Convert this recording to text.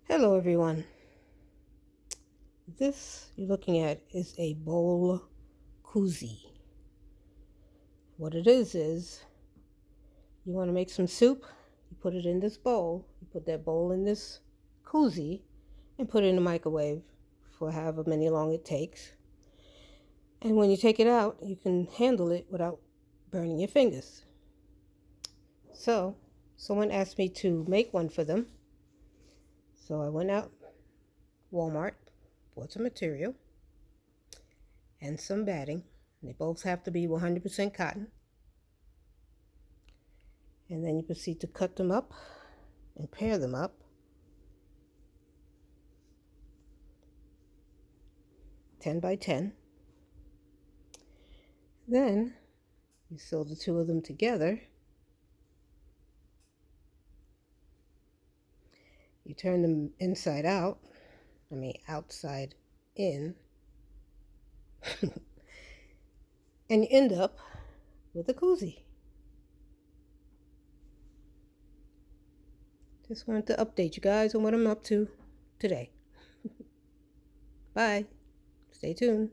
Hello everyone. This you're looking at is a bowl koozie. What it is you want to make some soup, you put it in this bowl, you put that bowl in this koozie and put it in the microwave for however many long it takes. And when you take it out, you can handle it without burning your fingers. So, someone asked me to make one for them. So I went out Walmart, bought some material and some batting. They both have to be 100% cotton. And then you proceed to cut them up and pair them up. 10 by 10. Then you sew the two of them together. You turn them inside out, outside in. And you end up with a koozie. Just wanted to update you guys on what I'm up to today. Bye. Stay tuned.